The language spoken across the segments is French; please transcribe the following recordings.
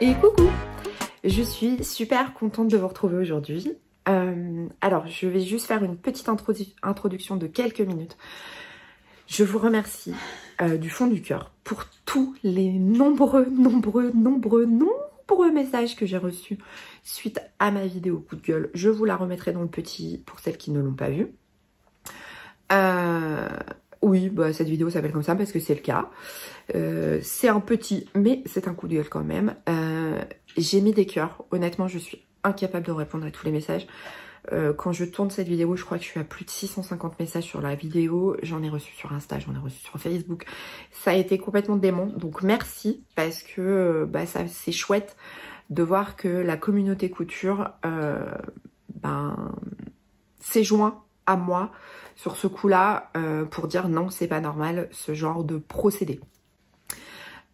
Et coucou! Je suis super contente de vous retrouver aujourd'hui. Alors, je vais juste faire une petite introduction de quelques minutes. Je vous remercie du fond du cœur pour tous les nombreux messages que j'ai reçus suite à ma vidéo coup de gueule. Je vous la remettrai dans le petit pour celles qui ne l'ont pas vue. Oui, bah, cette vidéo s'appelle comme ça parce que c'est le cas. C'est un petit, mais c'est un coup de gueule quand même. J'ai mis des cœurs. Honnêtement, je suis incapable de répondre à tous les messages. Quand je tourne cette vidéo, je crois que je suis à plus de 650 messages sur la vidéo. J'en ai reçu sur Insta, j'en ai reçu sur Facebook. Ça a été complètement dément. Donc merci parce que bah, c'est chouette de voir que la communauté couture s'est joint à moi sur ce coup-là pour dire non, c'est pas normal ce genre de procédé.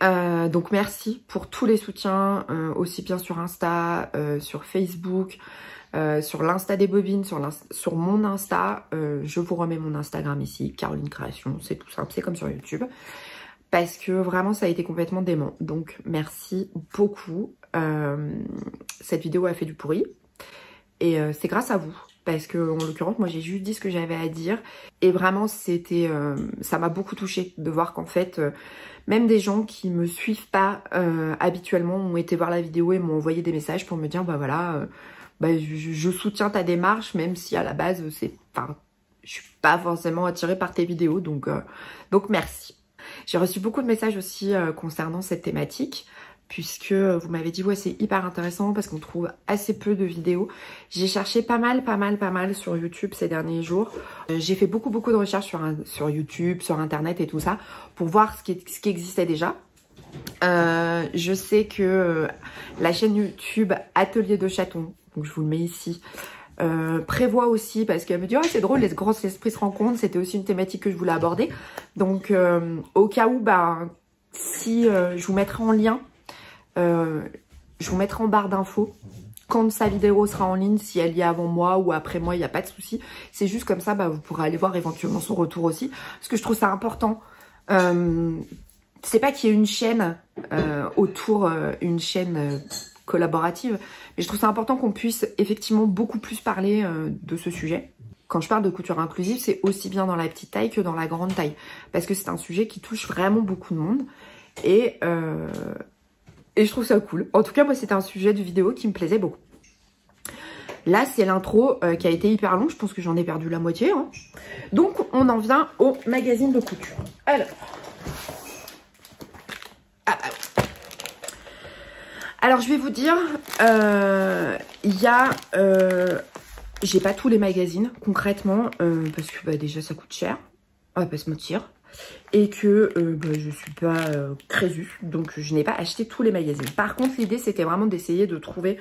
Donc merci pour tous les soutiens, aussi bien sur Insta, sur Facebook, sur l'Insta des bobines, sur mon Insta. Je vous remets mon Instagram ici, Caroline Création, c'est tout simple, c'est comme sur YouTube. Parce que vraiment ça a été complètement dément. Donc merci beaucoup. Cette vidéo a fait du pourri. Et c'est grâce à vous. Parce que en l'occurrence, moi j'ai juste dit ce que j'avais à dire. Et vraiment c'était, ça m'a beaucoup touchée de voir qu'en fait, même des gens qui me suivent pas habituellement ont été voir la vidéo et m'ont envoyé des messages pour me dire bah voilà, je soutiens ta démarche, même si à la base je suis pas forcément attirée par tes vidéos. Donc merci. J'ai reçu beaucoup de messages aussi concernant cette thématique. Puisque vous m'avez dit ouais c'est hyper intéressant parce qu'on trouve assez peu de vidéos. J'ai cherché pas mal sur YouTube ces derniers jours. J'ai fait beaucoup de recherches sur YouTube, sur internet et tout ça pour voir ce qui existait déjà. Je sais que la chaîne YouTube Atelier de Chaton, donc je vous le mets ici, prévoit aussi, parce qu'elle me dit oh c'est drôle, les grands esprits se rencontrent, c'était aussi une thématique que je voulais aborder. Donc au cas où si je vous mettrai en lien, je vous mettrai en barre d'infos quand sa vidéo sera en ligne, si elle y est avant moi ou après moi, il n'y a pas de souci. C'est juste comme ça, vous pourrez aller voir éventuellement son retour aussi. Parce que je trouve ça important. C'est pas qu'il y ait une chaîne autour, une chaîne collaborative, mais je trouve ça important qu'on puisse effectivement beaucoup plus parler de ce sujet. Quand je parle de couture inclusive, c'est aussi bien dans la petite taille que dans la grande taille. Parce que c'est un sujet qui touche vraiment beaucoup de monde. Et je trouve ça cool. En tout cas, moi, c'était un sujet de vidéo qui me plaisait beaucoup. Là, c'est l'intro qui a été hyper long. Je pense que j'en ai perdu la moitié. Hein. Donc, on en vient au magazine de couture. Alors, je vais vous dire, j'ai pas tous les magazines, concrètement, parce que déjà, ça coûte cher. On va pas se mentir. Et que je suis pas Crésus, donc je n'ai pas acheté tous les magazines. Par contre, l'idée, c'était vraiment d'essayer de trouver,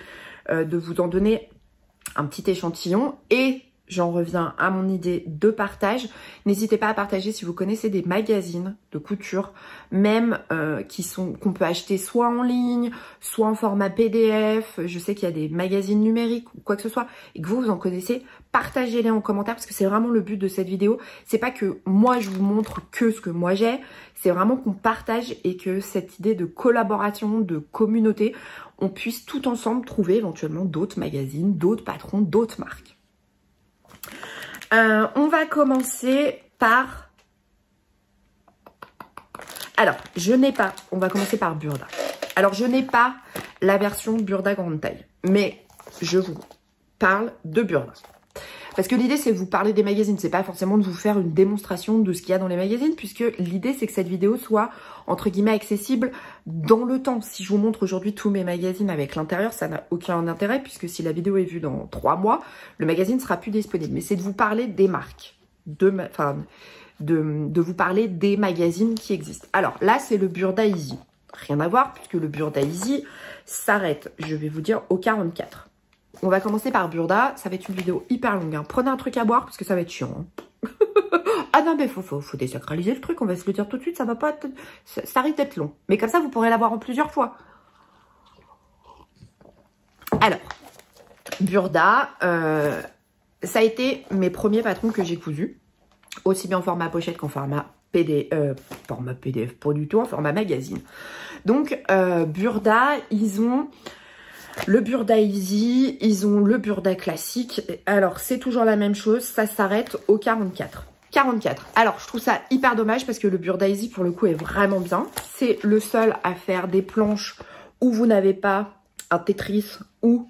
de vous en donner un petit échantillon. Et j'en reviens à mon idée de partage. N'hésitez pas à partager si vous connaissez des magazines de couture, même qu'on peut acheter soit en ligne, soit en format PDF. Je sais qu'il y a des magazines numériques ou quoi que ce soit, et que vous en connaissez. Partagez-les en commentaire parce que c'est vraiment le but de cette vidéo. C'est pas que moi je vous montre que ce que moi j'ai, c'est vraiment qu'on partage et que cette idée de collaboration, de communauté, on puisse tout ensemble trouver éventuellement d'autres magazines, d'autres patrons, d'autres marques. On va commencer par... Alors, on va commencer par Burda. Alors, je n'ai pas la version Burda grande taille, mais je vous parle de Burda. Parce que l'idée, c'est de vous parler des magazines. C'est pas forcément de vous faire une démonstration de ce qu'il y a dans les magazines, puisque l'idée, c'est que cette vidéo soit, entre guillemets, accessible dans le temps. Si je vous montre aujourd'hui tous mes magazines avec l'intérieur, ça n'a aucun intérêt, puisque si la vidéo est vue dans 3 mois, le magazine sera plus disponible. Mais c'est de vous parler des marques, de vous parler des magazines qui existent. Alors là, c'est le Burda Easy. Rien à voir, puisque le Burda Easy s'arrête, je vais vous dire, au 44. On va commencer par Burda, ça va être une vidéo hyper longue. Hein. Prenez un truc à boire parce que ça va être chiant. Hein. Ah non, mais faut désacraliser le truc, on va se le dire tout de suite, ça va pas être... ça risque d'être long. Mais comme ça, vous pourrez l'avoir en plusieurs fois. Alors, Burda, ça a été mes premiers patrons que j'ai cousus. Aussi bien en format pochette qu'en format format PDF, pas du tout, en format magazine. Donc, Burda, ils ont le Burda Easy, ils ont le Burda classique. Alors, c'est toujours la même chose, ça s'arrête au 44. 44. Alors, je trouve ça hyper dommage parce que le Burda Easy, pour le coup, est vraiment bien. C'est le seul à faire des planches où vous n'avez pas un Tetris ou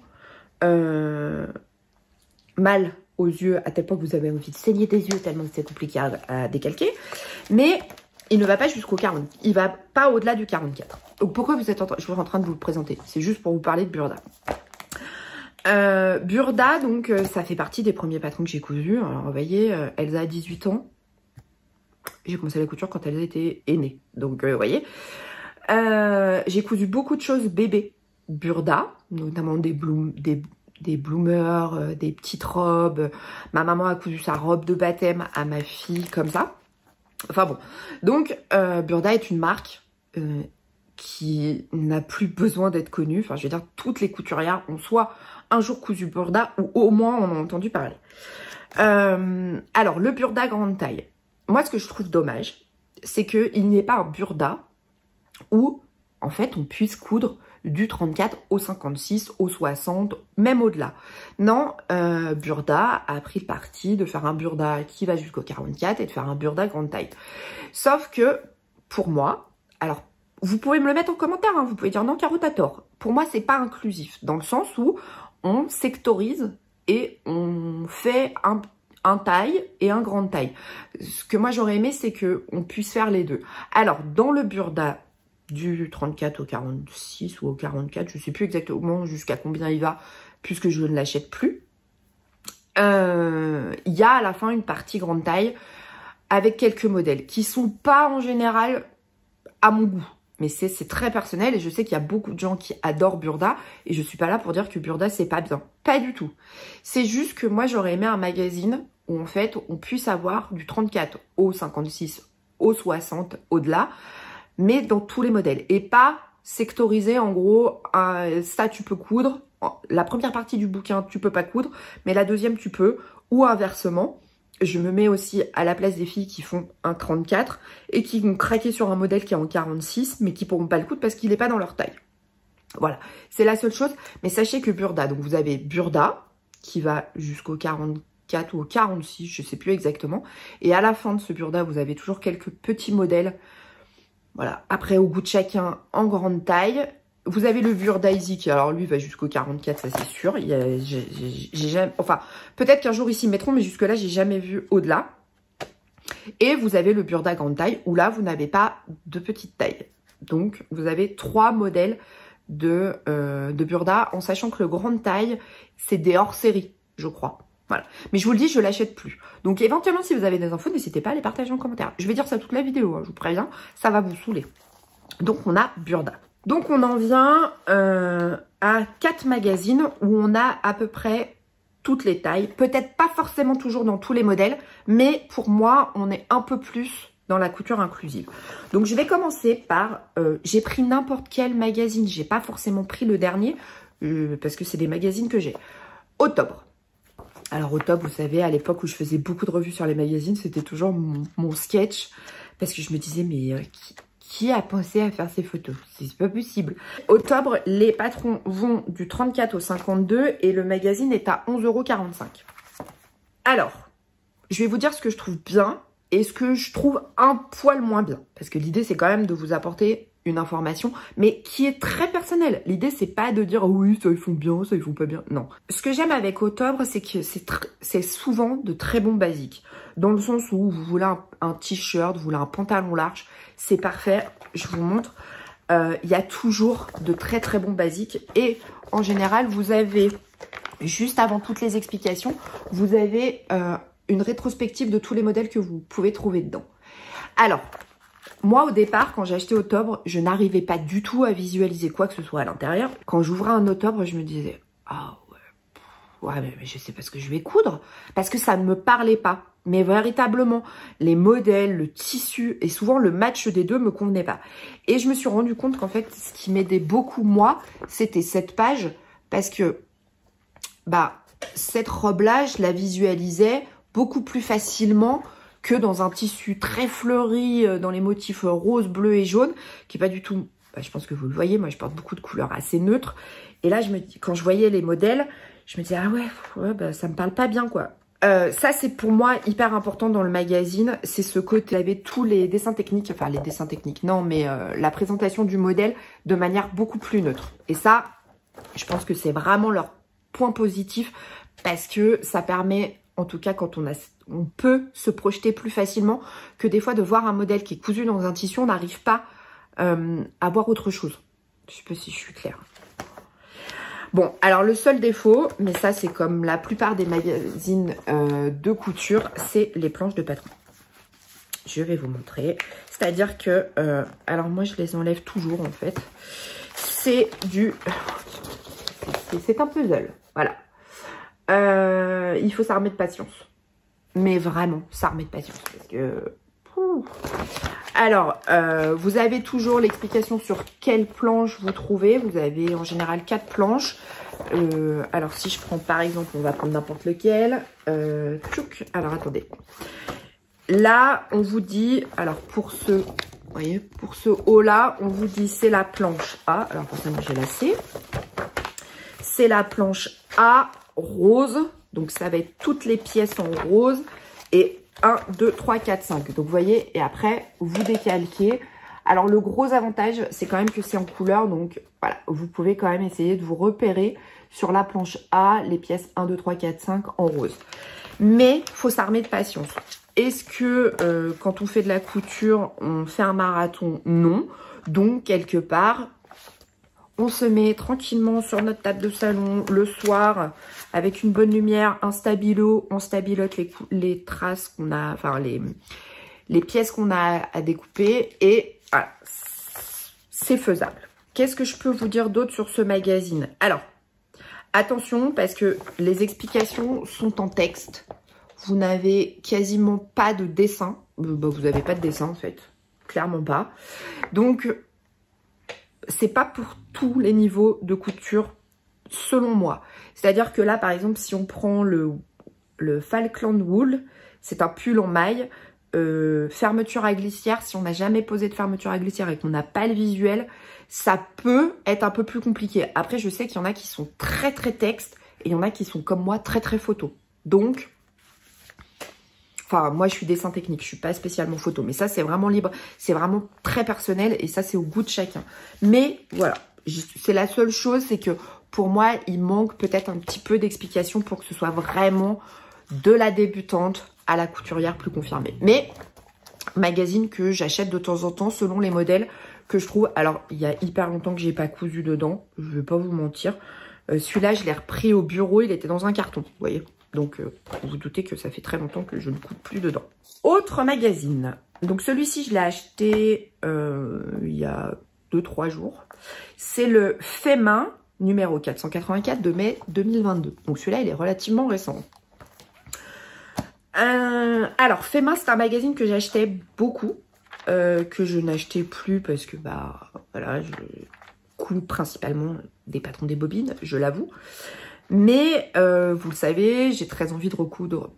mal aux yeux, à tel point que vous avez envie de saigner des yeux tellement c'est compliqué à décalquer. Mais il ne va pas jusqu'au 40. Il va pas au-delà du 44. Donc, pourquoi vous êtes je suis en train de vous le présenter? C'est juste pour vous parler de Burda. Burda, donc, ça fait partie des premiers patrons que j'ai cousus. Alors, vous voyez, Elsa a 18 ans. J'ai commencé la couture quand Elsa était née. Donc, vous voyez. J'ai cousu beaucoup de choses bébés Burda, notamment des bloomers, des petites robes. Ma maman a cousu sa robe de baptême à ma fille, comme ça. Enfin bon. Donc, Burda est une marque qui n'a plus besoin d'être connue. Enfin, je veux dire, toutes les couturières ont soit un jour cousu Burda ou au moins on en a entendu parler. Alors, le Burda grande taille. Moi, ce que je trouve dommage, c'est qu'il n'y ait pas un Burda où, en fait, on puisse coudre du 34 au 56, au 60, même au-delà. Non, Burda a pris le parti de faire un Burda qui va jusqu'au 44 et de faire un Burda grande taille. Sauf que, pour moi, alors, vous pouvez me le mettre en commentaire, hein, vous pouvez dire non, Caro, t'as tort. Pour moi, c'est pas inclusif, dans le sens où on sectorise et on fait un taille et un grande taille. Ce que moi, j'aurais aimé, c'est qu'on puisse faire les deux. Alors, dans le Burda du 34 au 46 ou au 44, je ne sais plus exactement jusqu'à combien il va, puisque je ne l'achète plus. Il y a à la fin une partie grande taille avec quelques modèles qui sont pas en général à mon goût. Mais c'est très personnel et je sais qu'il y a beaucoup de gens qui adorent Burda et je suis pas là pour dire que Burda c'est pas bien. Pas du tout. C'est juste que moi j'aurais aimé un magazine où en fait on puisse avoir du 34 au 56, au 60, au-delà, mais dans tous les modèles et pas sectoriser en gros, ça tu peux coudre, la première partie du bouquin tu peux pas coudre, mais la deuxième tu peux, ou inversement. Je me mets aussi à la place des filles qui font un 34 et qui vont craquer sur un modèle qui est en 46 mais qui pourront pas le coudre parce qu'il n'est pas dans leur taille. Voilà, c'est la seule chose. Mais sachez que Burda, donc vous avez Burda qui va jusqu'au 44 ou au 46, je sais plus exactement. Et à la fin de ce Burda, vous avez toujours quelques petits modèles. Voilà, après au goût de chacun en grande taille. Vous avez le Burda Easy qui, alors lui, va jusqu'au 44, ça c'est sûr. J'ai jamais, enfin, peut-être qu'un jour ils s'y mettront, mais jusque-là, j'ai jamais vu au-delà. Et vous avez le Burda grande taille, où là, vous n'avez pas de petite taille. Donc, vous avez 3 modèles de Burda, en sachant que le grande taille, c'est des hors-série, je crois. Voilà. Mais je vous le dis, je l'achète plus. Donc, éventuellement, si vous avez des infos, n'hésitez pas à les partager en commentaire. Je vais dire ça toute la vidéo, hein, je vous préviens, ça va vous saouler. Donc, on a Burda. Donc, on en vient à 4 magazines où on a à peu près toutes les tailles. Peut-être pas forcément toujours dans tous les modèles, mais pour moi, on est un peu plus dans la couture inclusive. Donc, je vais commencer par... j'ai pris n'importe quel magazine. J'ai pas forcément pris le dernier parce que c'est des magazines que j'ai. Octobre. Alors, Octobre, vous savez, à l'époque où je faisais beaucoup de revues sur les magazines, c'était toujours mon sketch parce que je me disais, mais... Qui a pensé à faire ces photos? C'est pas possible. Octobre, les patrons vont du 34 au 52 et le magazine est à 11,45 €. Alors, je vais vous dire ce que je trouve bien et ce que je trouve un poil moins bien. Parce que l'idée, c'est quand même de vous apporter une information, mais qui est très personnelle. L'idée, c'est pas de dire oh oui, ça ils font bien, ça ils font pas bien. Non. Ce que j'aime avec Octobre, c'est que c'est souvent de très bons basiques. Dans le sens où vous voulez un t-shirt, vous voulez un pantalon large, c'est parfait. Je vous montre. Il y a toujours de très très bons basiques. Et en général, vous avez, juste avant toutes les explications, vous avez une rétrospective de tous les modèles que vous pouvez trouver dedans. Alors, moi au départ, quand j'ai acheté Octobre, je n'arrivais pas du tout à visualiser quoi que ce soit à l'intérieur. Quand j'ouvrais un Octobre, je me disais « Ah ouais, mais je sais pas ce que je vais coudre » parce que ça ne me parlait pas. Mais véritablement, les modèles, le tissu et souvent le match des deux me convenait pas. Et je me suis rendu compte qu'en fait, ce qui m'aidait beaucoup moi, c'était cette page parce que bah cette robe-là, je la visualisais beaucoup plus facilement que dans un tissu très fleuri, dans les motifs rose, bleu et jaune, qui est pas du tout... Bah, je pense que vous le voyez, moi je porte beaucoup de couleurs assez neutres. Et là, quand je voyais les modèles, je me disais, ah ouais bah, ça me parle pas bien, quoi. Ça, c'est pour moi hyper important dans le magazine. C'est ce côté, il y avait tous les dessins techniques, enfin les dessins techniques, non, mais la présentation du modèle de manière beaucoup plus neutre. Et ça, je pense que c'est vraiment leur point positif parce que ça permet, en tout cas quand on peut se projeter plus facilement que des fois de voir un modèle qui est cousu dans un tissu, on n'arrive pas à voir autre chose. Je sais pas si je suis claire. Bon, alors le seul défaut, mais ça c'est comme la plupart des magazines de couture, c'est les planches de patron. Je vais vous montrer. C'est-à-dire que, alors moi je les enlève toujours en fait. C'est c'est un puzzle, voilà. Il faut s'armer de patience. Mais vraiment, s'armer de patience. Parce que... Alors, vous avez toujours l'explication sur quelle planche vous trouvez. Vous avez en général 4 planches. Alors, si je prends par exemple, on va prendre n'importe lequel. Alors, attendez. Là, on vous dit, alors pour vous voyez, pour ce haut-là, on vous dit c'est la planche A. Alors, pour ça, moi j'ai la C. C'est la planche A rose. Donc, ça va être toutes les pièces en rose. Et 1, 2, 3, 4, 5. Donc, vous voyez, et après, vous décalquez. Alors, le gros avantage, c'est quand même que c'est en couleur. Donc, voilà, vous pouvez quand même essayer de vous repérer sur la planche A, les pièces 1, 2, 3, 4, 5 en rose. Mais, il faut s'armer de patience. Est-ce que, quand on fait de la couture, on fait un marathon? Non. Donc, quelque part, on se met tranquillement sur notre table de salon le soir avec une bonne lumière, un stabilo, on stabilote les traces qu'on a, enfin les pièces qu'on a à découper et voilà, c'est faisable. Qu'est-ce que je peux vous dire d'autre sur ce magazine? Alors, attention parce que les explications sont en texte. Vous n'avez quasiment pas de dessin. Bah, vous n'avez pas de dessin en fait, clairement pas. Donc, c'est pas pour tous les niveaux de couture, selon moi. C'est-à-dire que là, par exemple, si on prend le Falkland Wool, c'est un pull en maille, fermeture à glissière. Si on n'a jamais posé de fermeture à glissière et qu'on n'a pas le visuel, ça peut être un peu plus compliqué. Après, je sais qu'il y en a qui sont très très texte et il y en a qui sont comme moi très très photo. Donc, enfin, moi, je suis dessin technique, je suis pas spécialement photo. Mais ça, c'est vraiment libre. C'est vraiment très personnel et ça, c'est au goût de chacun. Mais voilà, c'est la seule chose, c'est que pour moi, il manque peut-être un petit peu d'explication pour que ce soit vraiment de la débutante à la couturière plus confirmée. Mais, magazine que j'achète de temps en temps selon les modèles que je trouve. Alors, il y a hyper longtemps que j'ai pas cousu dedans, je vais pas vous mentir. Celui-là, je l'ai repris au bureau, il était dans un carton, vous voyez. Donc, vous vous doutez que ça fait très longtemps que je ne coupe plus dedans. Autre magazine. Donc, celui-ci, je l'ai acheté il y a 2-3 jours. C'est le Fait Main, numéro 484 de mai 2022. Donc, celui-là, il est relativement récent. Alors, Fait Main, c'est un magazine que j'achetais beaucoup, que je n'achetais plus parce que, bah, voilà, je coupe principalement des patrons des bobines, je l'avoue. Mais, vous le savez, j'ai très envie de recoudre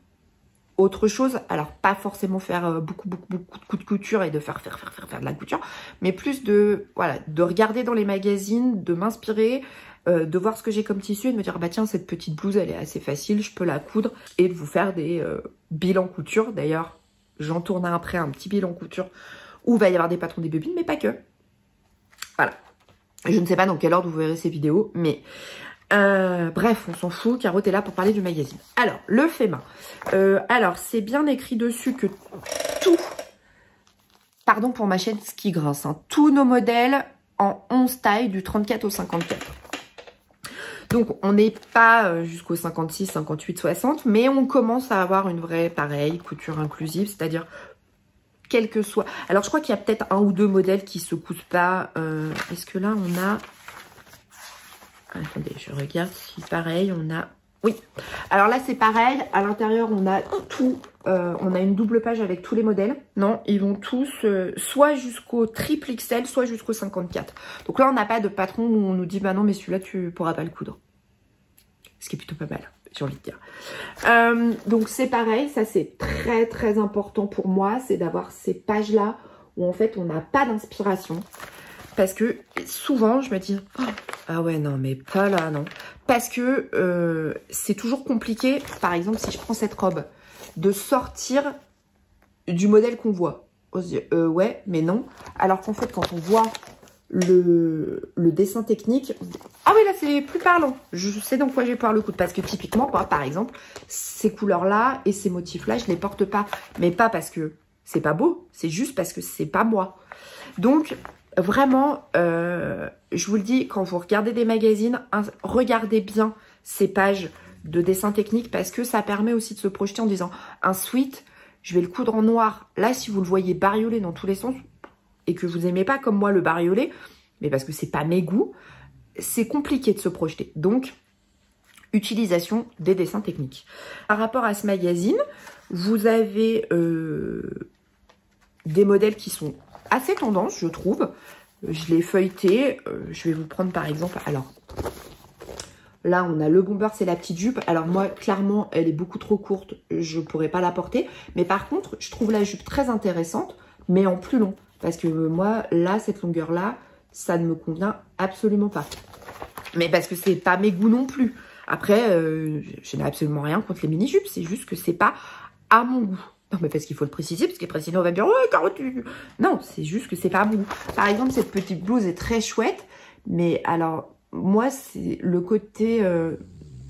autre chose. Alors, pas forcément faire beaucoup de coups de couture et de faire de la couture, mais plus de, voilà, de regarder dans les magazines, de m'inspirer, de voir ce que j'ai comme tissu et de me dire, bah tiens, cette petite blouse, elle est assez facile, je peux la coudre et de vous faire des bilans couture. D'ailleurs, j'en tourne après un petit bilan couture où il va y avoir des patrons des bobines, mais pas que. Voilà. Je ne sais pas dans quel ordre vous verrez ces vidéos, mais... bref, on s'en fout, Caro est là pour parler du magazine. Alors, le Fait Main. Alors, c'est bien écrit dessus que tout, pardon pour ma chaîne ce qui grince, hein, tous nos modèles en 11 tailles du 34 au 54. Donc, on n'est pas jusqu'au 56, 58, 60, mais on commence à avoir une vraie, pareil, couture inclusive, c'est-à-dire quel que soit... Alors, je crois qu'il y a peut-être un ou deux modèles qui se cousent pas. Est-ce que là, on a... Attendez, je regarde si pareil, on a... Oui, alors là c'est pareil, à l'intérieur on a tout, on a une double page avec tous les modèles. Non, ils vont tous soit jusqu'au triple XL, soit jusqu'au 54. Donc là on n'a pas de patron où on nous dit, bah non mais celui-là tu pourras pas le coudre. Ce qui est plutôt pas mal. j'ai envie de dire. Donc c'est pareil, ça c'est très très important pour moi, c'est d'avoir ces pages-là où en fait on n'a pas d'inspiration. Parce que souvent je me dis, oh, ah ouais non mais pas là, non. Parce que c'est toujours compliqué, par exemple si je prends cette robe, de sortir du modèle qu'on voit. On se dit, ouais mais non. Alors qu'en fait quand on voit le dessin technique, on se dit, ah oui là c'est plus parlant, je sais dans quoi je vais pouvoir le coudre. Parce que typiquement moi par exemple, ces couleurs là et ces motifs là je les porte pas. Mais pas parce que c'est pas beau, c'est juste parce que c'est pas moi. Donc vraiment, je vous le dis, quand vous regardez des magazines, regardez bien ces pages de dessin technique parce que ça permet aussi de se projeter en disant un sweat, je vais le coudre en noir. Là, si vous le voyez bariolé dans tous les sens et que vous n'aimez pas comme moi le bariolé, mais parce que c'est pas mes goûts, c'est compliqué de se projeter. Donc, utilisation des dessins techniques. Par rapport à ce magazine, vous avez des modèles qui sont assez tendance, je trouve. Je l'ai feuilleté. Je vais vous prendre par exemple. Alors, là, on a le bomber, c'est la petite jupe. Alors moi, clairement, elle est beaucoup trop courte. Je ne pourrais pas la porter. Mais par contre, je trouve la jupe très intéressante, mais en plus long. Parce que moi, là, cette longueur-là, ça ne me convient absolument pas. Mais parce que c'est pas mes goûts non plus. Après, je n'ai absolument rien contre les mini-jupes. C'est juste que c'est pas à mon goût. Non, mais parce qu'il faut le préciser, parce qu'après sinon on va me dire « Ouais, Caro, tu... » Non, c'est juste que c'est pas mon goût. Par exemple, cette petite blouse est très chouette, mais alors, moi, c'est le côté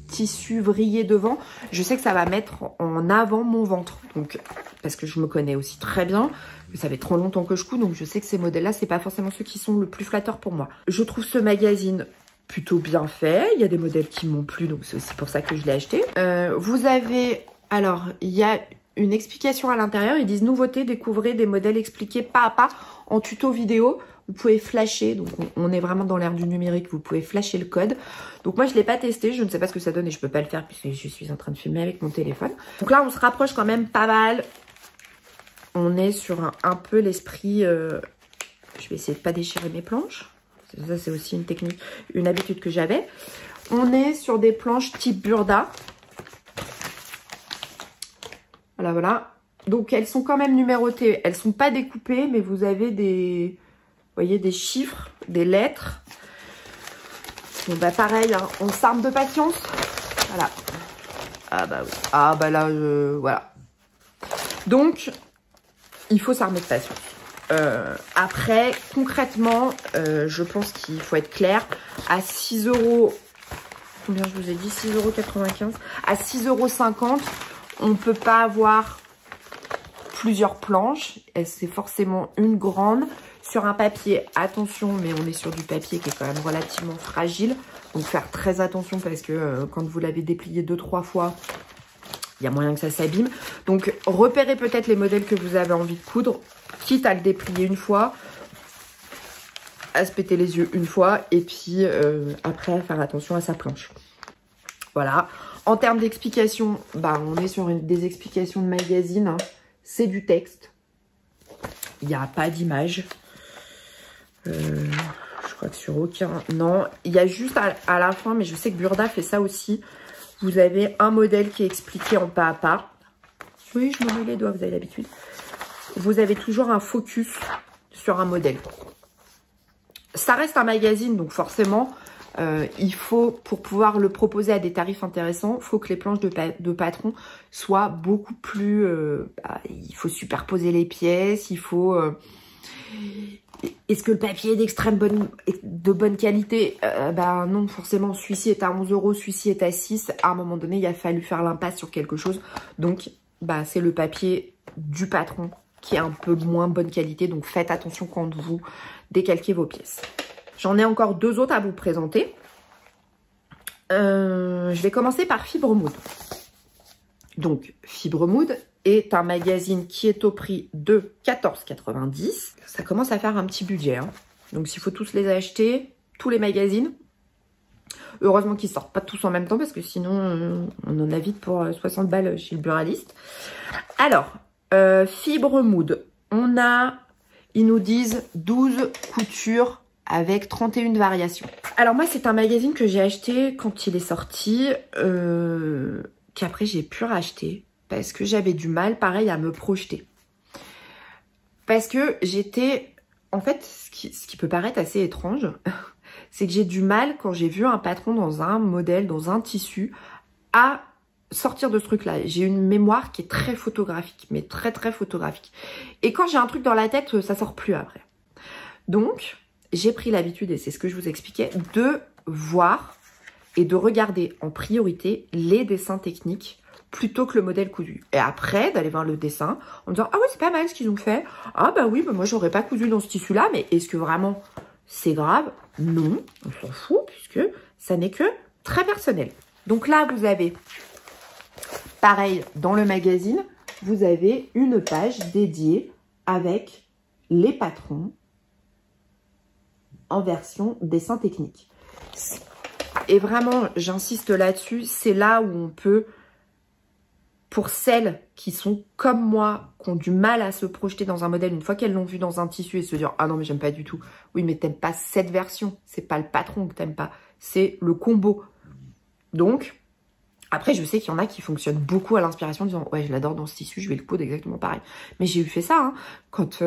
tissu vrillé devant. Je sais que ça va mettre en avant mon ventre. Donc, parce que je me connais aussi très bien, ça fait trop longtemps que je couds, donc je sais que ces modèles-là, c'est pas forcément ceux qui sont le plus flatteurs pour moi. Je trouve ce magazine plutôt bien fait. Il y a des modèles qui m'ont plu, donc c'est aussi pour ça que je l'ai acheté. Vous avez... Alors, il y a une explication à l'intérieur. Ils disent nouveauté, découvrez des modèles expliqués pas à pas en tuto vidéo. Vous pouvez flasher, donc on est vraiment dans l'ère du numérique, vous pouvez flasher le code. Donc moi je ne l'ai pas testé, je ne sais pas ce que ça donne et je ne peux pas le faire puisque je suis en train de filmer avec mon téléphone. Donc là on se rapproche quand même pas mal. On est sur un peu l'esprit, je vais essayer de ne pas déchirer mes planches. Ça c'est aussi une technique, une habitude que j'avais. On est sur des planches type Burda. Voilà, voilà. Donc, elles sont quand même numérotées. Elles ne sont pas découpées, mais vous avez des... Vous voyez, des chiffres, des lettres. Bon, bah pareil, hein, on s'arme de patience. Voilà. Ah bah oui. Ah bah là, voilà. Donc, il faut s'armer de patience. Après, concrètement, je pense qu'il faut être clair. À 6 €... Combien je vous ai dit? 6,95 €. À 6,50 €, on ne peut pas avoir plusieurs planches. C'est forcément une grande. Sur un papier, attention, mais on est sur du papier qui est quand même relativement fragile. Donc faire très attention parce que quand vous l'avez déplié 2-3 fois, il y a moyen que ça s'abîme. Donc repérez peut-être les modèles que vous avez envie de coudre, quitte à le déplier une fois, à se péter les yeux une fois, et puis après faire attention à sa planche. Voilà. En termes d'explications, bah, on est sur des explications de magazine. Hein. C'est du texte. Il n'y a pas d'image. Je crois que sur aucun... Non, il y a juste à la fin, mais je sais que Burda fait ça aussi. Vous avez un modèle qui est expliqué en pas à pas. Oui, je me mets les doigts, vous avez l'habitude. Vous avez toujours un focus sur un modèle. Ça reste un magazine, donc forcément... il faut, pour pouvoir le proposer à des tarifs intéressants, il faut que les planches de patron soient beaucoup plus... il faut superposer les pièces, il faut... Est-ce que le papier est de bonne qualité? Ben non, forcément, celui-ci est à 11 €, celui-ci est à 6. À un moment donné, il a fallu faire l'impasse sur quelque chose. Donc, bah, c'est le papier du patron qui est un peu moins bonne qualité. Donc, faites attention quand vous décalquez vos pièces. J'en ai encore 2 autres à vous présenter. Je vais commencer par Fibre Mood. Donc, Fibre Mood est un magazine qui est au prix de 14,90 €. Ça commence à faire un petit budget. Hein. Donc, s'il faut tous les acheter, tous les magazines. Heureusement qu'ils ne sortent pas tous en même temps parce que sinon, on en a vite pour 60 balles chez le buraliste. Alors, Fibre Mood. On a, ils nous disent 12 coutures avec 31 variations. Alors moi, c'est un magazine que j'ai acheté quand il est sorti, qu'après j'ai pu racheter parce que j'avais du mal, pareil, à me projeter. Parce que j'étais... En fait, ce qui peut paraître assez étrange, c'est que j'ai du mal, quand j'ai vu un patron dans un modèle, dans un tissu, à sortir de ce truc-là. J'ai une mémoire qui est très photographique, mais très très photographique. Et quand j'ai un truc dans la tête, ça sort plus après. Donc, j'ai pris l'habitude, et c'est ce que je vous expliquais, de voir et de regarder en priorité les dessins techniques plutôt que le modèle cousu. Et après, d'aller voir le dessin en me disant « Ah oui, c'est pas mal ce qu'ils ont fait. Ah bah oui, bah moi j'aurais pas cousu dans ce tissu-là, mais est-ce que vraiment c'est grave ?» Non, on s'en fout puisque ça n'est que très personnel. Donc là, vous avez, pareil, dans le magazine, vous avez une page dédiée avec les patrons en version dessin technique. Et vraiment, j'insiste là-dessus, c'est là où on peut, pour celles qui sont comme moi, qui ont du mal à se projeter dans un modèle, une fois qu'elles l'ont vu dans un tissu et se dire « Ah non, mais j'aime pas du tout. » Oui, mais t'aimes pas cette version. C'est pas le patron que t'aimes pas. C'est le combo. Donc, après, je sais qu'il y en a qui fonctionnent beaucoup à l'inspiration en disant « Ouais, je l'adore dans ce tissu, je vais le coudre exactement pareil. » Mais j'ai eu fait ça, hein, quand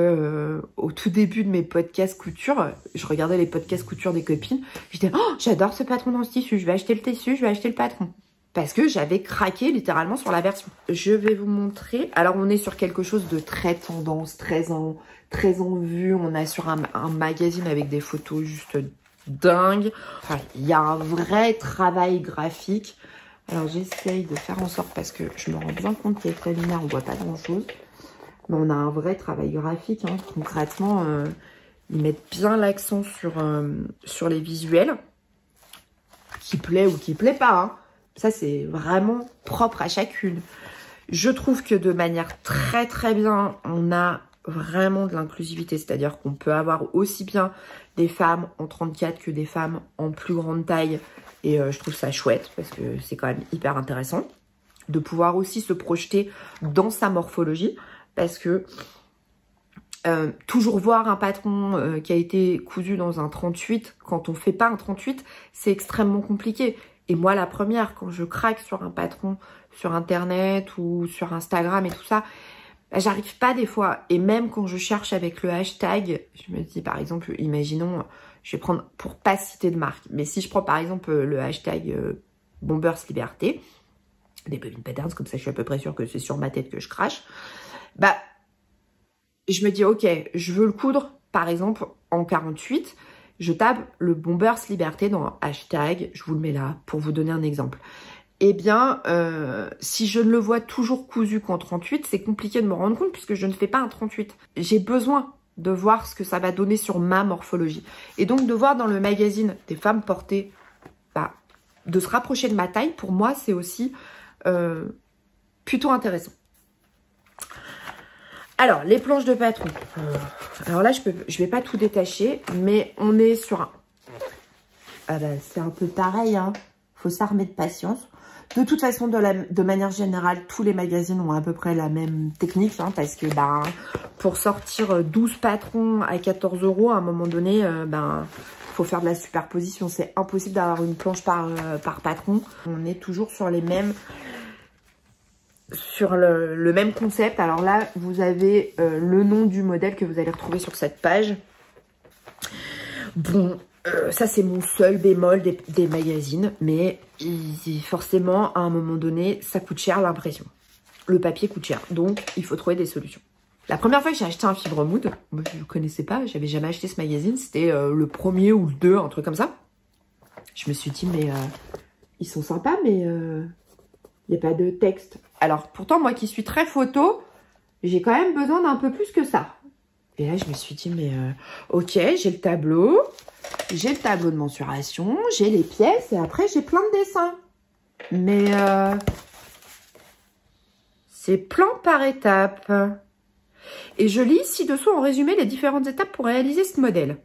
au tout début de mes podcasts couture, je regardais les podcasts couture des copines. J'étais « Oh, j'adore ce patron dans ce tissu, je vais acheter le tissu, je vais acheter le patron. » Parce que j'avais craqué littéralement sur la version. Je vais vous montrer. Alors, on est sur quelque chose de très tendance, très en vue. On est sur un magazine avec des photos juste dingues. Enfin, il y a un vrai travail graphique. Alors, j'essaye de faire en sorte, parce que je me rends bien compte qu'il y a très lumière, on voit pas grand-chose. Mais on a un vrai travail graphique. Hein. Concrètement, ils mettent bien l'accent sur les visuels. Qui plaît ou qui plaît pas, hein. Ça, c'est vraiment propre à chacune. Je trouve que de manière très très bien, on a vraiment de l'inclusivité. C'est-à-dire qu'on peut avoir aussi bien des femmes en 34 que des femmes en plus grande taille. Et je trouve ça chouette parce que c'est quand même hyper intéressant de pouvoir aussi se projeter dans sa morphologie. Parce que toujours voir un patron qui a été cousu dans un 38, quand on fait pas un 38, c'est extrêmement compliqué. Et moi, la première, quand je craque sur un patron sur Internet ou sur Instagram et tout ça, bah, j'arrive pas des fois. Et même quand je cherche avec le hashtag, je me dis par exemple, imaginons, je vais prendre, pour pas citer de marque, mais si je prends par exemple le hashtag Bombers Liberté, des bobines patterns, comme ça je suis à peu près sûre que c'est sur ma tête que je crache, bah je me dis ok, je veux le coudre par exemple en 48, je tape le Bombers Liberté dans hashtag, je vous le mets là pour vous donner un exemple. Eh bien, si je ne le vois toujours cousu qu'en 38, c'est compliqué de me rendre compte puisque je ne fais pas un 38. J'ai besoin de voir ce que ça va donner sur ma morphologie. Et donc de voir dans le magazine des femmes portées, bah, de se rapprocher de ma taille, pour moi c'est aussi plutôt intéressant. Alors, les planches de patron. Alors là, je vais pas tout détacher, mais on est sur un... Ah bah, c'est un peu pareil, hein. Faut s'armer de patience. De toute façon, de manière générale, tous les magazines ont à peu près la même technique, hein, parce que bah, pour sortir 12 patrons à 14 €, à un moment donné, faut faire de la superposition. C'est impossible d'avoir une planche par patron. On est toujours sur les mêmes... sur le même concept. Alors là, vous avez le nom du modèle que vous allez retrouver sur cette page. Bon, ça c'est mon seul bémol des magazines, mais forcément, à un moment donné, ça coûte cher l'impression. Le papier coûte cher, donc il faut trouver des solutions. La première fois que j'ai acheté un Fibre Mood, moi je ne connaissais pas, j'avais jamais acheté ce magazine, c'était le premier ou le 2, un truc comme ça. Je me suis dit, mais ils sont sympas, mais il n'y a pas de texte. Alors, pourtant, moi qui suis très photo, j'ai quand même besoin d'un peu plus que ça. Et là, je me suis dit, mais ok, j'ai le tableau de mensuration, j'ai les pièces, et après, j'ai plein de dessins. Mais c'est plan par étape. Et je lis ci-dessous en résumé les différentes étapes pour réaliser ce modèle.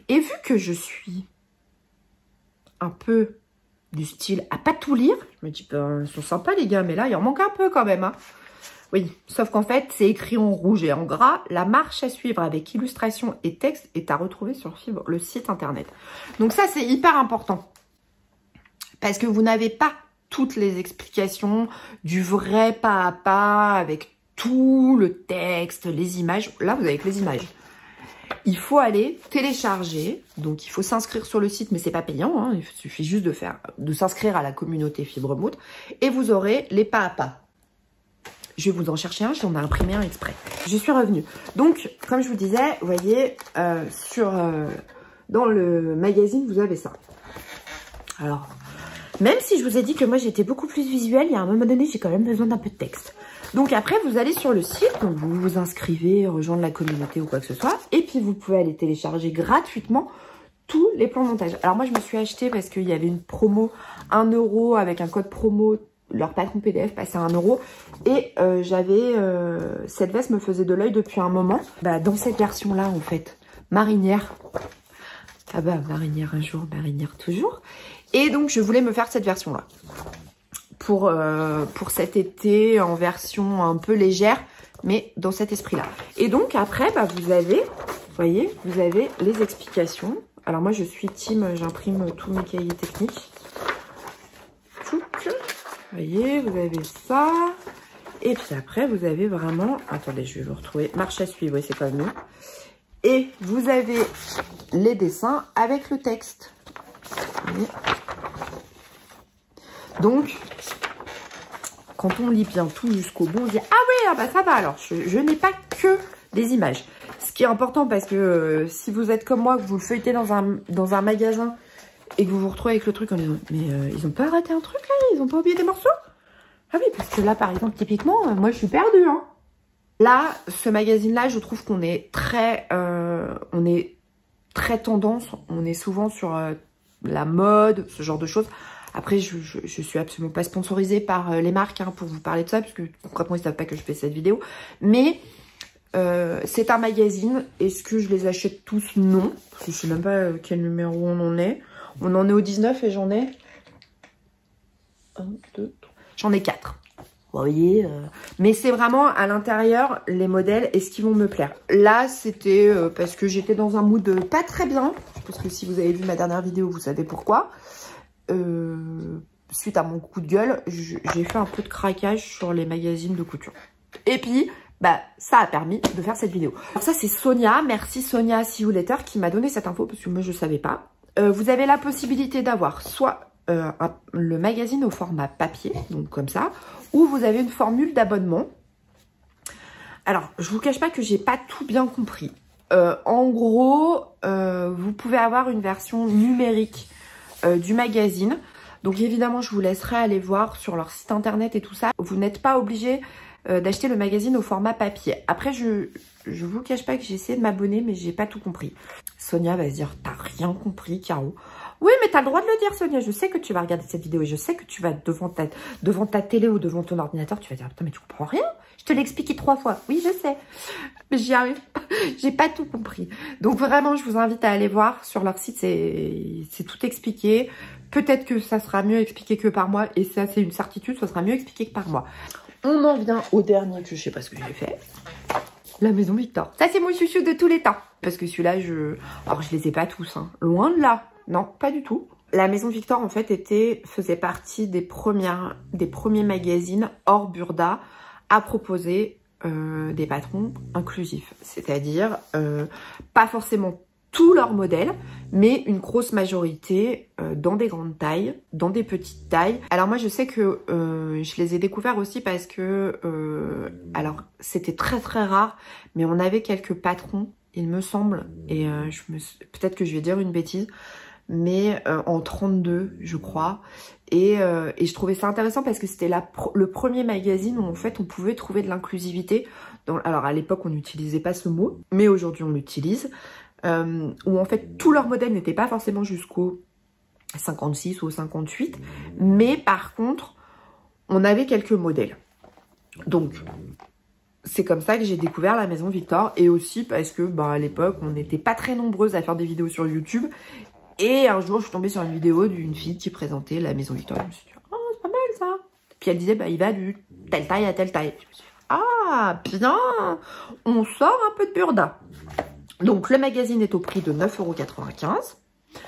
Et vu que je suis un peu du style à pas tout lire, je me dis, ben, ils sont sympas les gars, mais là, il en manque un peu quand même. Hein. Oui, sauf qu'en fait, c'est écrit en rouge et en gras. La marche à suivre avec illustration et texte est à retrouver sur le site internet. Donc ça, c'est hyper important. Parce que vous n'avez pas toutes les explications du vrai pas à pas avec tout le texte, les images. Là, vous avez que les images. Il faut aller télécharger. Donc, il faut s'inscrire sur le site, mais c'est pas payant. Hein, il suffit juste de s'inscrire à la communauté Fibremood. Et vous aurez les pas à pas. Je vais vous en chercher un, j'en ai imprimé un exprès. Je suis revenue. Donc, comme je vous disais, vous voyez, dans le magazine, vous avez ça. Alors, même si je vous ai dit que moi, j'étais beaucoup plus visuelle, il y a un moment donné, j'ai quand même besoin d'un peu de texte. Donc après, vous allez sur le site, donc vous vous inscrivez, rejoindre la communauté ou quoi que ce soit. Et puis, vous pouvez aller télécharger gratuitement tous les plans de montage. Alors moi, je me suis acheté parce qu'il y avait une promo 1 € avec un code promo. Leur patron PDF passait à 1 €. Et cette veste me faisait de l'œil depuis un moment. Bah, dans cette version-là, en fait, marinière. Ah bah, marinière un jour, marinière toujours. Et donc, je voulais me faire cette version-là. Pour cet été, en version un peu légère, mais dans cet esprit-là. Et donc, après, bah, vous avez, vous voyez, vous avez les explications. Alors moi, je suis team, j'imprime tous mes cahiers techniques. Vous voyez, vous avez ça. Et puis après, vous avez vraiment... Attendez, je vais vous retrouver. Marche à suivre, oui, c'est quand même mieux. Et vous avez les dessins avec le texte. Donc, quand on lit bien tout jusqu'au bout, on dit « Ah oui, ah bah ça va alors, je n'ai pas que des images. » Ce qui est important parce que si vous êtes comme moi, que vous le feuilletez dans un magasin et que vous vous retrouvez avec le truc en disant « Mais ils ont pas raté un truc là? Ils ont pas oublié des morceaux ?» Ah oui, parce que là, par exemple, typiquement, moi, je suis perdue. Hein. Là, ce magazine-là, je trouve qu'on est très tendance. On est souvent sur la mode, ce genre de choses. Après, je suis absolument pas sponsorisée par les marques hein, pour vous parler de ça, parce que concrètement, ils savent pas que je fais cette vidéo. Mais c'est un magazine. Est-ce que je les achète tous? Non. Parce que je sais même pas quel numéro on en est. On en est au 19 et j'en ai... 1, 2, 3... J'en ai 4. Vous voyez mais c'est vraiment à l'intérieur, les modèles, est-ce qu'ils vont me plaire? Là, c'était parce que j'étais dans un mood pas très bien. Parce que si vous avez vu ma dernière vidéo, vous savez pourquoi. Suite à mon coup de gueule, j'ai fait un peu de craquage sur les magazines de couture. Et puis, bah, ça a permis de faire cette vidéo. Alors ça, c'est Sonia. Merci Sonia Sioulater qui m'a donné cette info parce que moi, je ne savais pas. Vous avez la possibilité d'avoir soit le magazine au format papier, donc comme ça, ou vous avez une formule d'abonnement. Alors, je vous cache pas que j'ai pas tout bien compris. En gros, vous pouvez avoir une version numérique du magazine. Donc évidemment, je vous laisserai aller voir sur leur site internet et tout ça. Vous n'êtes pas obligé d'acheter le magazine au format papier. Après, je vous cache pas que j'ai essayé de m'abonner, mais j'ai pas tout compris. Sonia va se dire, t'as rien compris, Caro. Oui, mais t'as le droit de le dire, Sonia. Je sais que tu vas regarder cette vidéo et je sais que tu vas devant ta télé ou devant ton ordinateur, tu vas dire, putain, mais tu comprends rien. Je te l'ai expliqué 3 fois. Oui, je sais. Mais j'y arrive pas. J'ai pas tout compris. Donc vraiment, je vous invite à aller voir sur leur site. C'est tout expliqué. Peut-être que ça sera mieux expliqué que par moi. Et ça, c'est une certitude. Ça sera mieux expliqué que par moi. On en vient au dernier que je sais pas ce que j'ai fait. La Maison Victor. Ça, c'est mon chouchou de tous les temps. Parce que celui-là, alors, je les ai pas tous. Hein. Loin de là. Non, pas du tout. La Maison Victor, en fait, faisait partie des premiers magazines hors Burda à proposer des patrons inclusifs. C'est-à-dire, pas forcément tous leurs modèles, mais une grosse majorité dans des grandes tailles, dans des petites tailles. Alors moi, je sais que je les ai découverts aussi parce que, alors, c'était très très rare, mais on avait quelques patrons, il me semble, et peut-être que je vais dire une bêtise, mais en 32, je crois. Et je trouvais ça intéressant parce que c'était le premier magazine où en fait on pouvait trouver de l'inclusivité. Alors à l'époque on n'utilisait pas ce mot, mais aujourd'hui on l'utilise. Où en fait tous leurs modèles n'étaient pas forcément jusqu'au 56 ou au 58, mais par contre on avait quelques modèles. Donc c'est comme ça que j'ai découvert la Maison Victor, et aussi parce que bah, à l'époque on n'était pas très nombreuses à faire des vidéos sur YouTube. Et un jour, je suis tombée sur une vidéo d'une fille qui présentait la Maison Victor. Je me suis dit, oh, c'est pas mal ça. Puis elle disait, bah, il va du telle taille à telle taille. Je me suis dit, Ah, bien. On sort un peu de Burda. Donc, le magazine est au prix de 9,95 €.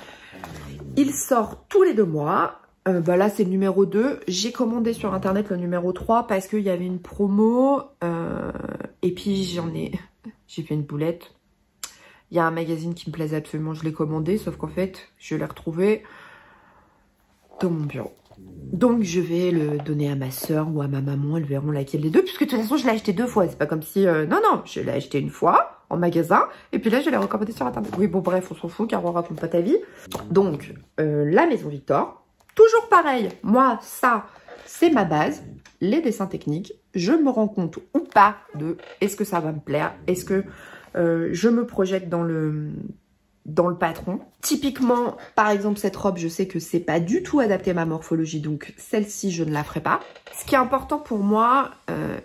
Il sort tous les 2 mois. Là, c'est le numéro 2. J'ai commandé sur Internet le numéro 3 parce qu'il y avait une promo. Et puis, j'ai fait une boulette. Il y a un magazine qui me plaisait absolument. Je l'ai commandé, sauf qu'en fait, je l'ai retrouvé dans mon bureau. Donc, je vais le donner à ma soeur ou à ma maman. Elles verront laquelle des deux. Puisque de toute façon, je l'ai acheté 2 fois. C'est pas comme si... Non, je l'ai acheté une fois en magasin. Et puis là, je l'ai recommandé sur Internet. Oui, bon, bref, on s'en fout car on raconte pas ta vie. Donc, la Maison Victor. Toujours pareil. Moi, ça, c'est ma base. Les dessins techniques. Je me rends compte ou pas de est-ce que ça va me plaire. Est-ce que je me projette dans le patron. Typiquement, par exemple, cette robe, je sais que c'est pas du tout adapté à ma morphologie, donc celle-ci, je ne la ferai pas. Ce qui est important pour moi,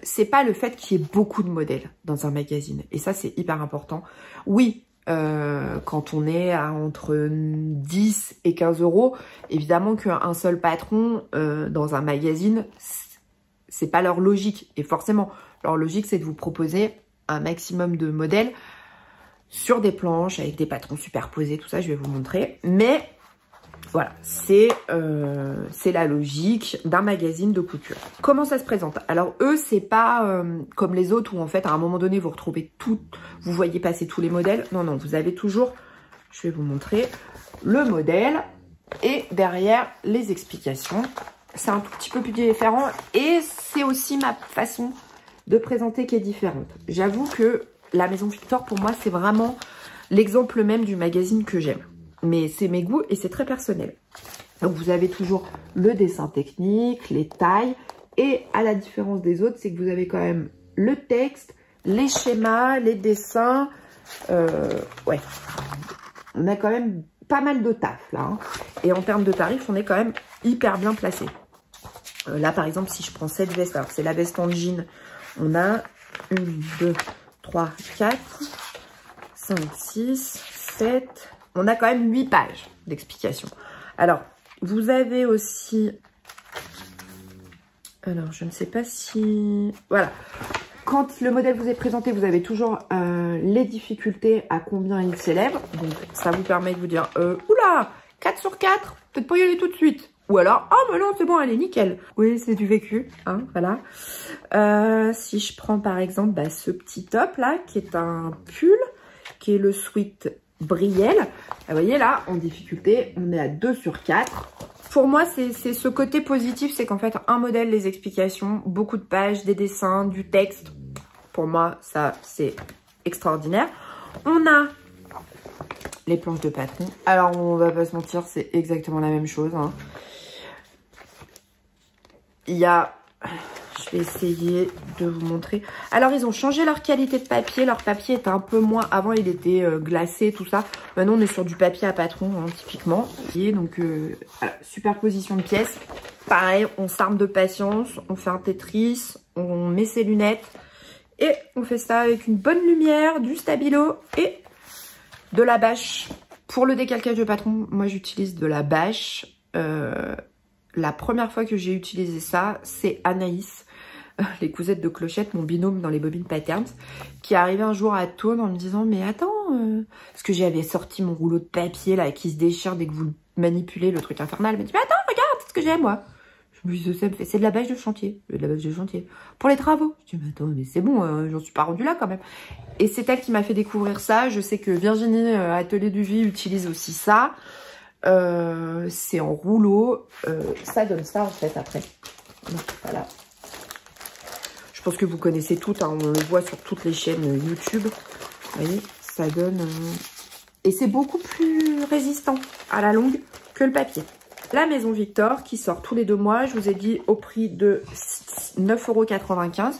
c'est pas le fait qu'il y ait beaucoup de modèles dans un magazine. Et ça, c'est hyper important. Oui, quand on est à entre 10 et 15 €, évidemment qu'un seul patron dans un magazine, c'est pas leur logique. Et forcément, leur logique, c'est de vous proposer un maximum de modèles sur des planches avec des patrons superposés, tout ça, je vais vous montrer. Mais voilà, c'est la logique d'un magazine de couture. Comment ça se présente? Alors eux, c'est pas comme les autres où en fait à un moment donné vous retrouvez tout, vous voyez passer tous les modèles. Non, vous avez toujours, je vais vous montrer, le modèle et derrière les explications. C'est un tout petit peu plus différent et c'est aussi ma façon de présenter qui est différente. J'avoue que la Maison Victor, pour moi, c'est vraiment l'exemple même du magazine que j'aime. Mais c'est mes goûts et c'est très personnel. Donc, vous avez toujours le dessin technique, les tailles. Et à la différence des autres, c'est que vous avez quand même le texte, les schémas, les dessins. Ouais, on a quand même pas mal de taf, là. Hein. Et en termes de tarifs, on est quand même hyper bien placé. Là, par exemple, si je prends cette veste, alors c'est la veste en jean. On a 1, 2, 3, 4, 5, 6, 7. On a quand même 8 pages d'explications. Alors, vous avez aussi... Alors, je ne sais pas si... Voilà. Quand le modèle vous est présenté, vous avez toujours les difficultés à combien il s'élève. Donc, ça vous permet de vous dire, oula, 4 sur 4, peut-être pas y aller tout de suite. Ou alors, oh mais non, c'est bon, elle est nickel. Oui, c'est du vécu, hein, voilà. Si je prends par exemple ce petit top là, qui est un pull, qui est le sweat Brielle. Vous voyez là, en difficulté, on est à 2 sur 4. Pour moi, c'est ce côté positif, c'est qu'en fait, un modèle, les explications, beaucoup de pages, des dessins, du texte. Pour moi, ça, c'est extraordinaire. On a les planches de patron. Alors, on va pas se mentir, c'est exactement la même chose, hein. Il y a... Je vais essayer de vous montrer. Alors, ils ont changé leur qualité de papier. Leur papier était un peu moins... Avant, il était glacé, tout ça. Maintenant, on est sur du papier à patron, hein, typiquement. Et donc, superposition de pièces. Pareil, on s'arme de patience. On fait un Tetris. On met ses lunettes. Et on fait ça avec une bonne lumière, du stabilo et de la bâche. Pour le décalcage de patron, moi, j'utilise de la bâche. La première fois que j'ai utilisé ça, c'est Anaïs, les cousettes de Clochette, mon binôme dans les bobines patterns, qui est arrivé un jour à Tourne en me disant « Mais attends, parce que j'avais sorti mon rouleau de papier là qui se déchire dès que vous le manipulez, le truc infernal. Elle m'a dit « Mais attends, regarde, c'est ce que j'ai moi !» Je me dis « C'est de la bâche de chantier, de la bâche de chantier. Pour les travaux. » Je dis « Mais attends, mais c'est bon, j'en suis pas rendue là quand même. » Et c'est elle qui m'a fait découvrir ça. Je sais que Virginie, Atelier du Vie, utilise aussi ça. C'est en rouleau, ça donne ça en fait après. Donc, voilà. Je pense que vous connaissez tout, hein, on le voit sur toutes les chaînes YouTube. Vous voyez, ça donne... Et c'est beaucoup plus résistant à la longue que le papier. La Maison Victor qui sort tous les 2 mois, je vous ai dit au prix de 9,95 €.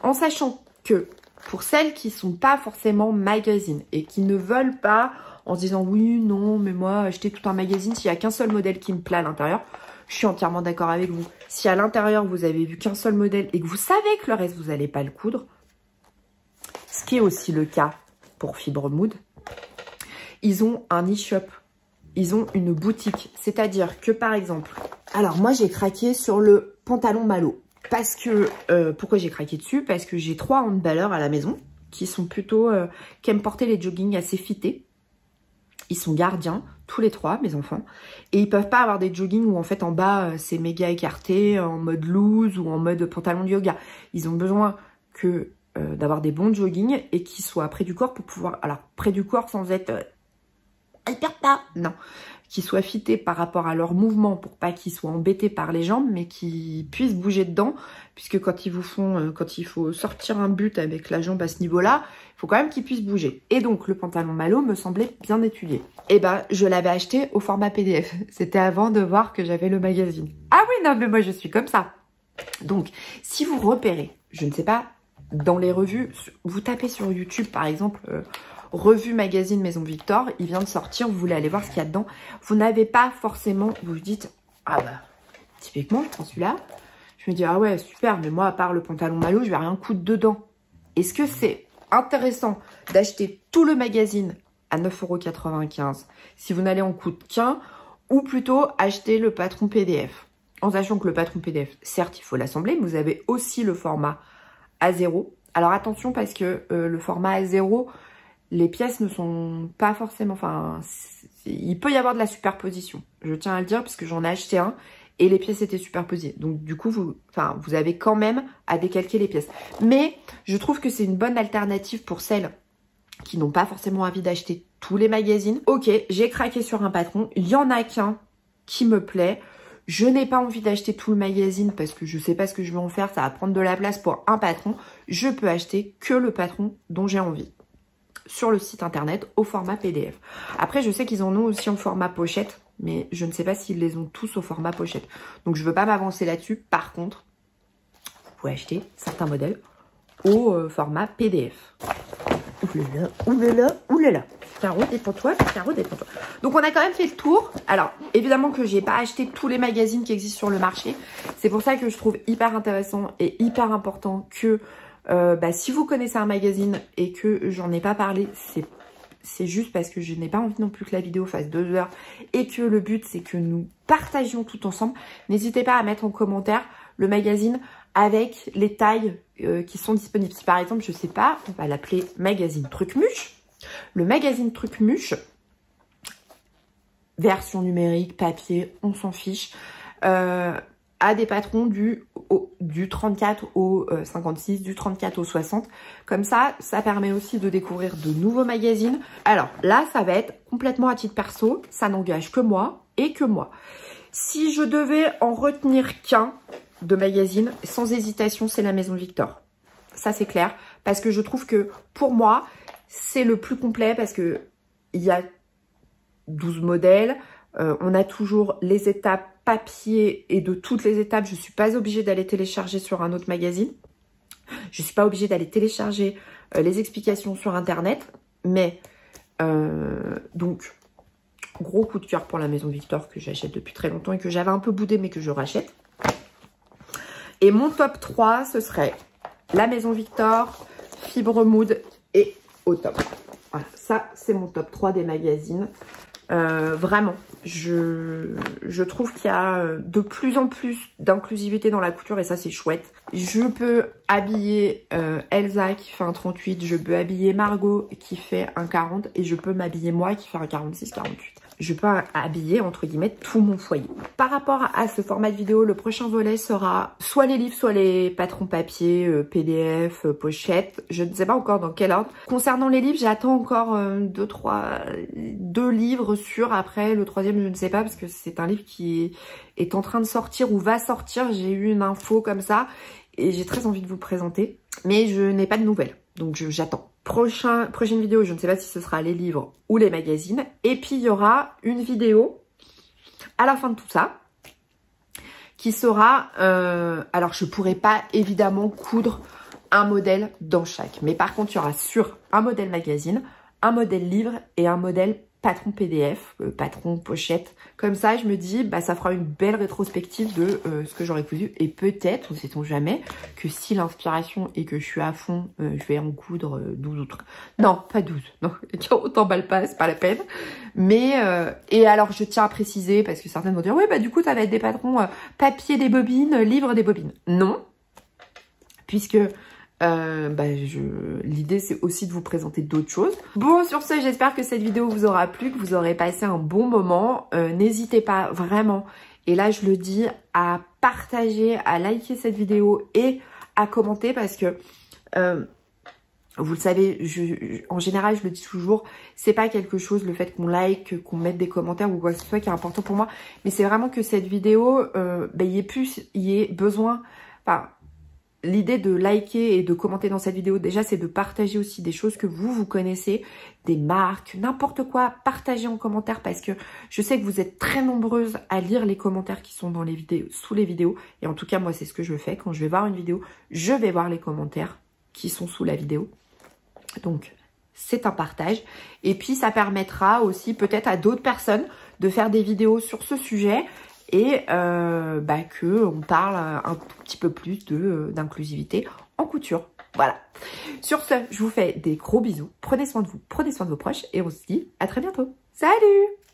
En sachant que pour celles qui ne sont pas forcément magazines et qui ne veulent pas... en se disant oui, non, mais moi, acheter tout un magazine, s'il n'y a qu'un seul modèle qui me plaît à l'intérieur, je suis entièrement d'accord avec vous. Si à l'intérieur, vous avez vu qu'un seul modèle et que vous savez que le reste, vous n'allez pas le coudre, ce qui est aussi le cas pour Fibre Mood, ils ont un e-shop, ils ont une boutique. C'est-à-dire que, par exemple, alors moi, j'ai craqué sur le pantalon Malo. Parce que, pourquoi j'ai craqué dessus? Parce que j'ai 3 handballeurs à la maison qui sont plutôt, qui aiment porter les joggings assez fités. Ils sont gardiens, tous les 3, mes enfants. Et ils peuvent pas avoir des joggings où en fait en bas c'est méga écarté, en mode loose ou en mode pantalon de yoga. Ils ont besoin que d'avoir des bons joggings et qui soient près du corps pour pouvoir... Alors, près du corps sans être hyper pas, non. Qui soient fités par rapport à leur mouvement pour pas qu'ils soient embêtés par les jambes, mais qu'ils puissent bouger dedans. Puisque quand ils vous font, quand il faut sortir un but avec la jambe à ce niveau-là, il faut quand même qu'ils puissent bouger. Et donc, le pantalon Malo me semblait bien étudié. Et ben, je l'avais acheté au format PDF. C'était avant de voir que j'avais le magazine. Ah oui, non, mais moi, je suis comme ça. Donc, si vous repérez, je ne sais pas, dans les revues, vous tapez sur YouTube, par exemple, revue magazine Maison Victor, il vient de sortir, vous voulez aller voir ce qu'il y a dedans. Vous n'avez pas forcément, vous vous dites, ah bah, typiquement, je prends celui-là. Je me dis, ah ouais, super, mais moi, à part le pantalon Malo, je vais rien coudre dedans. Est-ce que c'est intéressant d'acheter tout le magazine à 9,95 € si vous n'allez en coudre qu'un, ou plutôt acheter le patron PDF? En sachant que le patron PDF, certes, il faut l'assembler, mais vous avez aussi le format A0. Alors attention, parce que le format A0, les pièces ne sont pas forcément... Enfin, il peut y avoir de la superposition. Je tiens à le dire, parce que j'en ai acheté un et les pièces étaient superposées. Donc du coup, vous avez quand même à décalquer les pièces. Mais je trouve que c'est une bonne alternative pour celles qui n'ont pas forcément envie d'acheter tous les magazines. Ok, j'ai craqué sur un patron. Il y en a qu'un qui me plaît. Je n'ai pas envie d'acheter tout le magazine parce que je ne sais pas ce que je vais en faire. Ça va prendre de la place pour un patron. Je peux acheter que le patron dont j'ai envie sur le site internet au format PDF. Après, je sais qu'ils en ont aussi en format pochette, mais je ne sais pas s'ils les ont tous au format pochette. Donc, je ne veux pas m'avancer là-dessus. Par contre, vous pouvez acheter certains modèles au format PDF. Oulala, oulala, oulala. Caro, détends-toi, Caro, détends-toi. Donc, on a quand même fait le tour. Alors, évidemment que j'ai pas acheté tous les magazines qui existent sur le marché. C'est pour ça que je trouve hyper intéressant et hyper important que si vous connaissez un magazine et que j'en ai pas parlé, c'est juste parce que je n'ai pas envie non plus que la vidéo fasse 2 heures et que le but, c'est que nous partagions tout ensemble. N'hésitez pas à mettre en commentaire le magazine avec les tailles qui sont disponibles. Si par exemple, je sais pas, on va l'appeler magazine Trucmuche. Le magazine Trucmuche, version numérique, papier, on s'en fiche, a des patrons du 34 au 56, du 34 au 60. Comme ça, ça permet aussi de découvrir de nouveaux magazines. Alors là, ça va être complètement à titre perso, ça n'engage que moi et que moi. Si je devais en retenir qu'un de magazine, sans hésitation, c'est la Maison Victor. Ça, c'est clair, parce que je trouve que pour moi, c'est le plus complet parce que il y a 12 modèles. On a toujours les étapes papier et de toutes les étapes. Je ne suis pas obligée d'aller télécharger sur un autre magazine. Je ne suis pas obligée d'aller télécharger les explications sur Internet. Mais donc, gros coup de cœur pour la Maison Victor que j'achète depuis très longtemps et que j'avais un peu boudé mais que je rachète. Et mon top 3, ce serait la Maison Victor, Fibre Mood et Au Top. Voilà, ça c'est mon top 3 des magazines. Vraiment, je trouve qu'il y a de plus en plus d'inclusivité dans la couture et ça c'est chouette. Je peux habiller Elsa qui fait un 38, je peux habiller Margot qui fait un 40 et je peux m'habiller moi qui fait un 46-48. Je peux habiller entre guillemets tout mon foyer. Par rapport à ce format de vidéo, le prochain volet sera soit les livres, soit les patrons papier, PDF, pochette. Je ne sais pas encore dans quel ordre. Concernant les livres, j'attends encore 2 livres sûrs. Après, le 3e, je ne sais pas parce que c'est un livre qui est en train de sortir ou va sortir. J'ai eu une info comme ça et j'ai très envie de vous le présenter. Mais je n'ai pas de nouvelles, donc j'attends. Prochaine vidéo, je ne sais pas si ce sera les livres ou les magazines. Et puis, il y aura une vidéo à la fin de tout ça qui sera... alors, je ne pourrai pas évidemment coudre un modèle dans chaque. Mais par contre, il y aura sur un modèle magazine, un modèle livre et un modèle patron PDF, patron pochette. Comme ça, je me dis, bah, ça fera une belle rétrospective de ce que j'aurais cousu. Et peut-être, ne sait-on jamais, que si l'inspiration est que je suis à fond, je vais en coudre 12 autres. Non, pas 12. Non, on t'emballe pas, c'est pas la peine. Mais, et alors, je tiens à préciser, parce que certaines vont dire, oui, bah du coup, ça va être des patrons papier des bobines, livre des bobines. Non, puisque l'idée c'est aussi de vous présenter d'autres choses. Bon, sur ce, j'espère que cette vidéo vous aura plu, que vous aurez passé un bon moment. N'hésitez pas vraiment, et là je le dis, à partager, à liker cette vidéo et à commenter, parce que vous le savez, en général je le dis toujours, c'est pas quelque chose, le fait qu'on like, qu'on mette des commentaires ou quoi que ce soit qui est important pour moi, mais c'est vraiment que cette vidéo, il y ait besoin, enfin, l'idée de liker et de commenter dans cette vidéo, déjà, c'est de partager aussi des choses que vous connaissez, des marques, n'importe quoi. Partagez en commentaire, parce que je sais que vous êtes très nombreuses à lire les commentaires qui sont dans les vidéos, sous les vidéos. Et en tout cas, moi, c'est ce que je fais. Quand je vais voir une vidéo, je vais voir les commentaires qui sont sous la vidéo. Donc, c'est un partage. Et puis, ça permettra aussi peut-être à d'autres personnes de faire des vidéos sur ce sujet, et qu'on parle un tout petit peu plus d'inclusivité en couture. Voilà. Sur ce, je vous fais des gros bisous. Prenez soin de vous, prenez soin de vos proches, et on se dit à très bientôt. Salut!